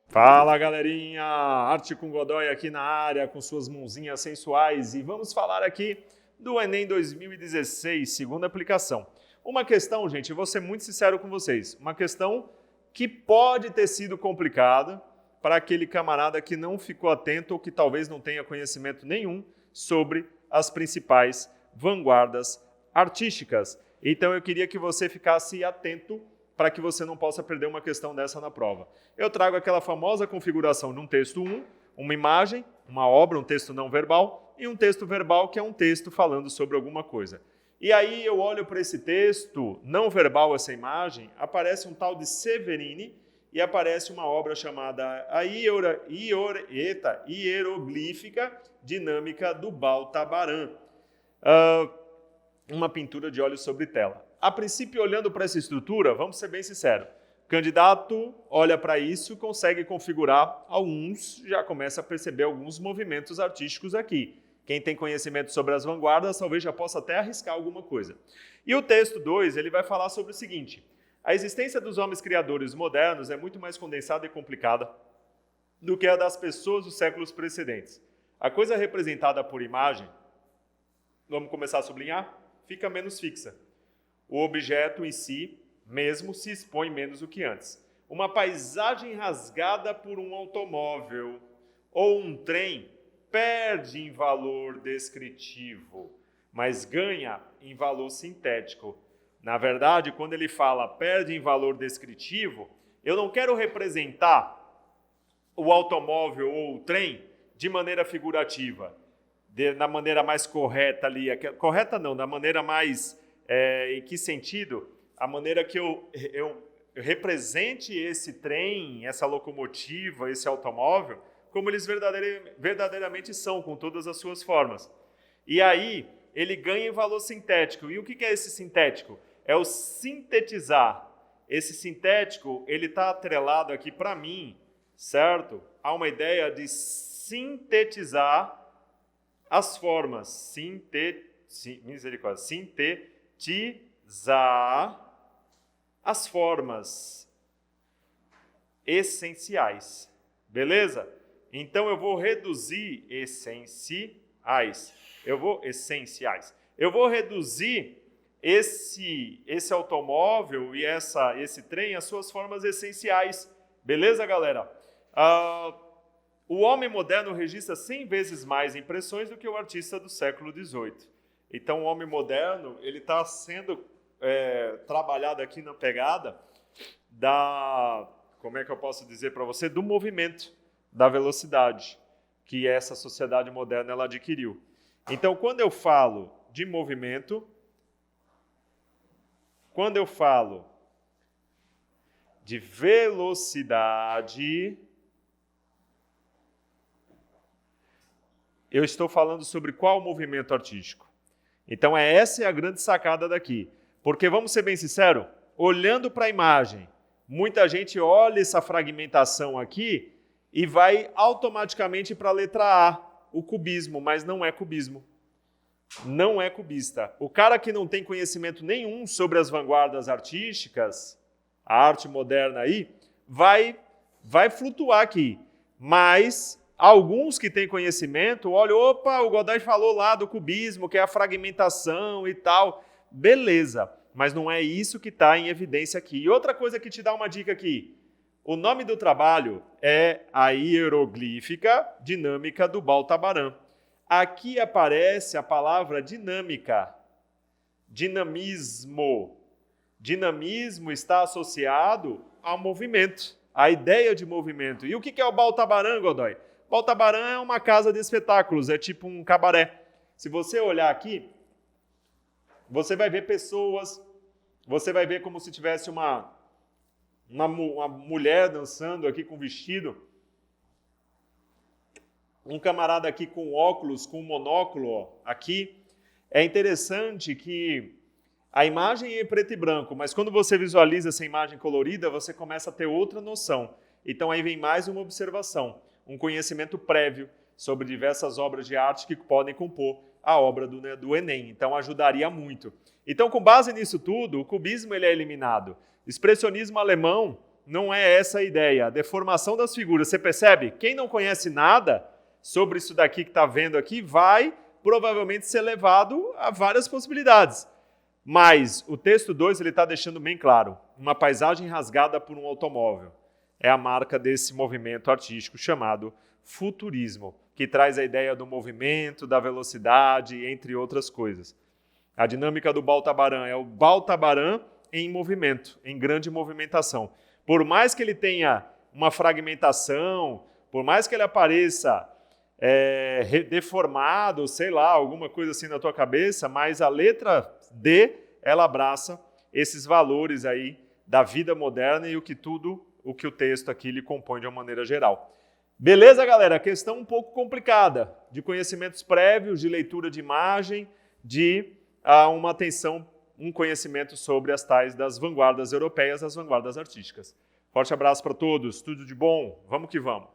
Fala galerinha, Arte com Godoy aqui na área com suas mãozinhas sensuais e vamos falar aqui do Enem 2016, segunda aplicação. Uma questão, gente, eu vou ser muito sincero com vocês, uma questão que pode ter sido complicada para aquele camarada que não ficou atento ou que talvez não tenha conhecimento nenhum sobre as principais vanguardas artísticas. Então eu queria que você ficasse atento para que você não possa perder uma questão dessa na prova. Eu trago aquela famosa configuração de um texto 1, uma imagem, uma obra, um texto não verbal, e um texto verbal que é um texto falando sobre alguma coisa. E aí eu olho para esse texto não verbal, essa imagem, aparece um tal de Severini e aparece uma obra chamada a Hieroglífica Dinâmica do Baltabaran, uma pintura de óleo sobre tela. A princípio, olhando para essa estrutura, vamos ser bem sinceros, o candidato olha para isso, consegue configurar alguns, já começa a perceber alguns movimentos artísticos aqui. Quem tem conhecimento sobre as vanguardas, talvez já possa até arriscar alguma coisa. E o texto 2, ele vai falar sobre o seguinte: a existência dos homens criadores modernos é muito mais condensada e complicada do que a das pessoas dos séculos precedentes. A coisa representada por imagem, vamos começar a sublinhar, fica menos fixa. O objeto em si mesmo se expõe menos do que antes. Uma paisagem rasgada por um automóvel ou um trem perde em valor descritivo, mas ganha em valor sintético. Na verdade, quando ele fala perde em valor descritivo, eu não quero representar o automóvel ou o trem de maneira figurativa, da maneira mais correta ali. Correta não, da maneira mais... em que sentido? A maneira que eu represente esse trem, essa locomotiva, esse automóvel, como eles verdadeiramente são, com todas as suas formas. E aí, ele ganha em valor sintético. E o que é esse sintético? É o sintetizar. Esse sintético, ele está atrelado aqui para mim, certo? Há uma ideia de sintetizar as formas. Misericórdia. Sintetizar as formas essenciais. Beleza? Então eu vou reduzir essenciais. Eu vou reduzir esse automóvel e esse trem às suas formas essenciais. Beleza, galera? O homem moderno registra 100 vezes mais impressões do que o artista do século XVIII. Então, o homem moderno ele está sendo trabalhado aqui na pegada como é que eu posso dizer para você, do movimento, da velocidade que essa sociedade moderna ela adquiriu. Então, quando eu falo de movimento, quando eu falo de velocidade, eu estou falando sobre qual movimento artístico? Então, essa é a grande sacada daqui. Porque, vamos ser bem sinceros, olhando para a imagem, muita gente olha essa fragmentação aqui e vai automaticamente para a letra A, o cubismo, mas não é cubismo. Não é cubista. O cara que não tem conhecimento nenhum sobre as vanguardas artísticas, a arte moderna aí, vai flutuar aqui. Mas alguns que têm conhecimento, olham, opa, o Godoy falou lá do cubismo, que é a fragmentação e tal. Beleza, mas não é isso que está em evidência aqui. E outra coisa que te dá uma dica aqui, o nome do trabalho é a Hieroglífica Dinâmica do Baltabaran. Aqui aparece a palavra dinâmica, dinamismo. Dinamismo está associado ao movimento, à ideia de movimento. E o que é o Baltabaran, Godoy? Baltabaran é uma casa de espetáculos, é tipo um cabaré. Se você olhar aqui, você vai ver pessoas, você vai ver como se tivesse uma mulher dançando aqui com vestido, um camarada aqui com óculos, com monóculo ó, aqui. É interessante que a imagem é em preto e branco, mas quando você visualiza essa imagem colorida, você começa a ter outra noção. Então aí vem mais uma observação, um conhecimento prévio sobre diversas obras de arte que podem compor a obra do Enem. Então, ajudaria muito. Então, com base nisso tudo, o cubismo ele é eliminado. Expressionismo alemão não é essa a ideia. A deformação das figuras. Você percebe? Quem não conhece nada sobre isso daqui que está vendo aqui vai provavelmente ser levado a várias possibilidades. Mas o texto 2 está deixando bem claro. Uma paisagem rasgada por um automóvel. É a marca desse movimento artístico chamado futurismo, que traz a ideia do movimento, da velocidade, entre outras coisas. A dinâmica do Baltabaran é o Baltabaran em movimento, em grande movimentação. Por mais que ele tenha uma fragmentação, por mais que ele apareça deformado, sei lá, alguma coisa assim na tua cabeça, mas a letra D, ela abraça esses valores aí da vida moderna e o que o texto aqui lhe compõe de uma maneira geral. Beleza, galera? Questão um pouco complicada, de conhecimentos prévios, de leitura de imagem, de uma atenção, um conhecimento sobre as tais das vanguardas europeias, as vanguardas artísticas. Forte abraço para todos, tudo de bom, vamos que vamos!